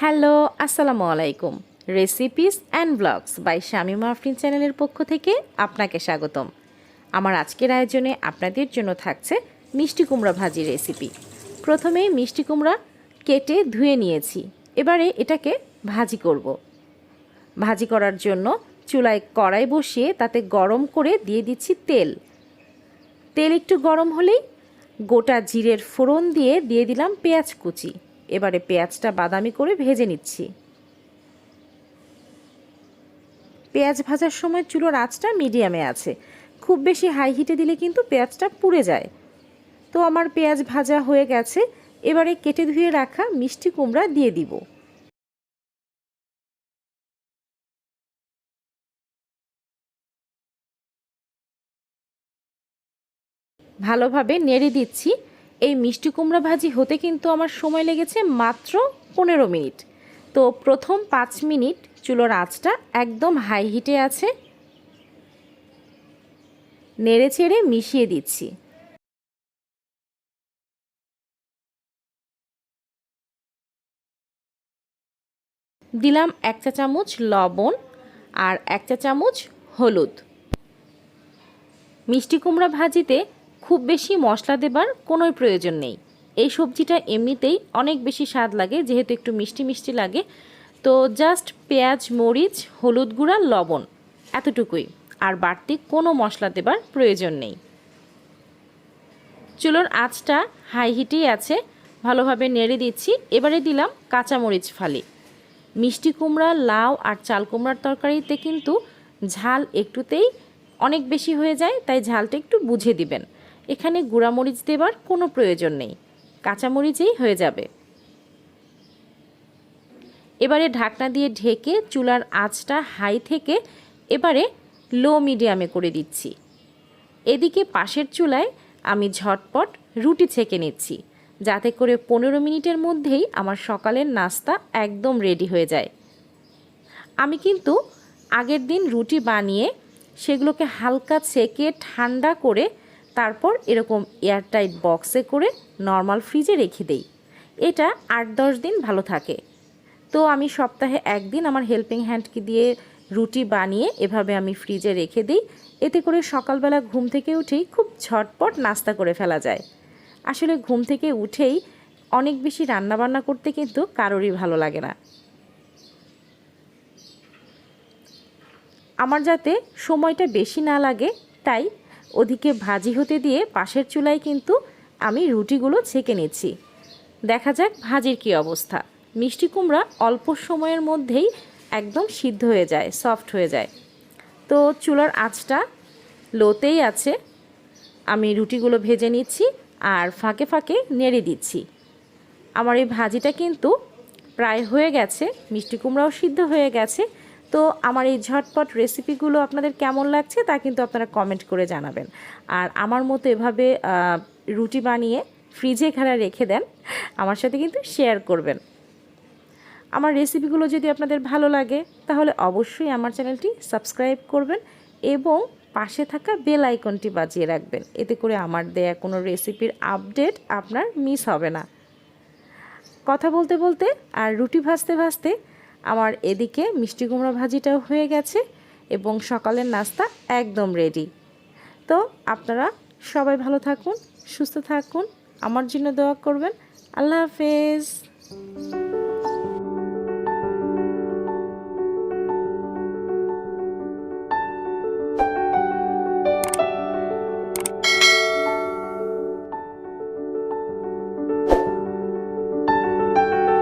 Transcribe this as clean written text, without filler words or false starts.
Hello, আসসালামু আলাইকুম। Recipes and blogs by Shamima Afrin চ্যানেলের পক্ষ থেকে আপনাকে স্বাগতম। আমার আজকের আয়োজনে আপনাদের জন্য থাকছে মিষ্টি কুমড়া ভাজি রেসিপি। প্রথমে মিষ্টি কুমড়া কেটে ধুয়ে নিয়েছি, এবারে এটাকে ভাজি করব। ভাজি করার জন্য চুলায় কড়াই বসিয়ে তাতে গরম করে দিয়ে দিচ্ছি তেল। তেল একটু গরম হলেই গোটা জিরের ফোড়ন দিয়ে দিলাম পেঁয়াজ কুচি। এবারে পেঁয়াজটা বাদামি করে ভেজে নিচ্ছি। পেঁয়াজ ভাজার সময় চুলোর আঁচটা মিডিয়ামে আছে, খুব বেশি হাই হিটে দিলে কিন্তু পেঁয়াজটা পুড়ে যায়। তো আমার পেঁয়াজ ভাজা হয়ে গেছে, এবারে কেটে ধুয়ে রাখা মিষ্টি কুমড়া দিয়ে দিব। ভালোভাবে নেড়ে দিচ্ছি। এই মিষ্টি কুমড়া ভাজি হতে কিন্তু আমার সময় লেগেছে মাত্র 15 মিনিট। তো প্রথম 5 মিনিট চুলোর আঁচটা একদম হাই হিটে আছে, নেড়ে চেড়ে মিশিয়ে দিচ্ছি। দিলাম 1 চা চামচ লবণ আর 1 চা চামচ হলুদ। মিষ্টি কুমড়া ভাজিতে খুব বেশি মশলা দেবার কোনোই প্রয়োজন নেই। এই সবজিটা এমনিতেই অনেক বেশি স্বাদ লাগে, যেহেতু একটু মিষ্টি মিষ্টি লাগে। তো জাস্ট পেঁয়াজ, মরিচ, হলুদ গুঁড়া, লবণ এতটুকুই, আর বাড়তি কোনো মশলা দেবার প্রয়োজন নেই। চুলোর আঁচটা হাই হিটেই আছে, ভালোভাবে নেড়ে দিচ্ছি। এবারে দিলাম কাঁচামরিচ ফালি। মিষ্টি কুমড়া, লাউ আর চাল কুমড়ার তরকারিতে কিন্তু ঝাল একটুতেই অনেক বেশি হয়ে যায়, তাই ঝালটা একটু বুঝে দিবেন। এখানে গুঁড়ামরিচ দেবার কোনো প্রয়োজন নেই, কাঁচামরিচেই হয়ে যাবে। এবারে ঢাকনা দিয়ে ঢেকে চুলার আঁচটা হাই থেকে এবারে লো মিডিয়ামে করে দিচ্ছি। এদিকে পাশের চুলায় আমি ঝটপট রুটি ছেঁকে নিচ্ছি, যাতে করে 15 মিনিটের মধ্যেই আমার সকালের নাস্তা একদম রেডি হয়ে যায়। আমি কিন্তু আগের দিন রুটি বানিয়ে সেগুলোকে হালকা ছেঁকে ঠান্ডা করে তারপর এরকম এয়ারটাইট বক্সে করে নর্মাল ফ্রিজে রেখে দেই। এটা 8-10 দিন ভালো থাকে। তো আমি সপ্তাহে একদিন আমার হেল্পিং হ্যান্ডকে দিয়ে রুটি বানিয়ে এভাবে আমি ফ্রিজে রেখে দিই। এতে করে সকালবেলা ঘুম থেকে উঠেই খুব ঝটপট নাস্তা করে ফেলা যায়। আসলে ঘুম থেকে উঠেই অনেক বেশি রান্নাবান্না করতে কিন্তু কারোরই ভালো লাগে না। আমার যাতে সময়টা বেশি না লাগে, তাই ওদিকে ভাজি হতে দিয়ে পাশের চুলায় কিন্তু আমি রুটিগুলো ছেঁকে নিচ্ছি। দেখা যাক ভাজির কী অবস্থা। মিষ্টি কুমড়া অল্প সময়ের মধ্যেই একদম সিদ্ধ হয়ে যায়, সফট হয়ে যায়। তো চুলার আঁচটা লোতেই আছে, আমি রুটিগুলো ভেজে নিচ্ছি আর ফাঁকে ফাঁকে নেড়ে দিচ্ছি। আমার এই ভাজিটা কিন্তু প্রায় হয়ে গেছে, মিষ্টি কুমড়াও সিদ্ধ হয়ে গেছে। তো আমার এই ঝটপট রেসিপিগুলো আপনাদের কেমন লাগছে তা কিন্তু আপনারা কমেন্ট করে জানাবেন। আর আমার মতো এভাবে রুটি বানিয়ে ফ্রিজে এখানে রেখে দেন, আমার সাথে কিন্তু শেয়ার করবেন। আমার রেসিপিগুলো যদি আপনাদের ভালো লাগে তাহলে অবশ্যই আমার চ্যানেলটি সাবস্ক্রাইব করবেন এবং পাশে থাকা বেল আইকনটি বাজিয়ে রাখবেন। এতে করে আমার দেয়া কোনো রেসিপির আপডেট আপনার মিস হবে না। কথা বলতে বলতে আর রুটি ভাজতে ভাজতে আমার এদিকে মিষ্টি কুমড়া ভাজিটাও হয়ে গেছে এবং সকালের নাস্তা একদম রেডি। তো আপনারা সবাই ভালো থাকুন, সুস্থ থাকুন, আমার জন্য দোয়া করবেন। আল্লাহ হাফেজ।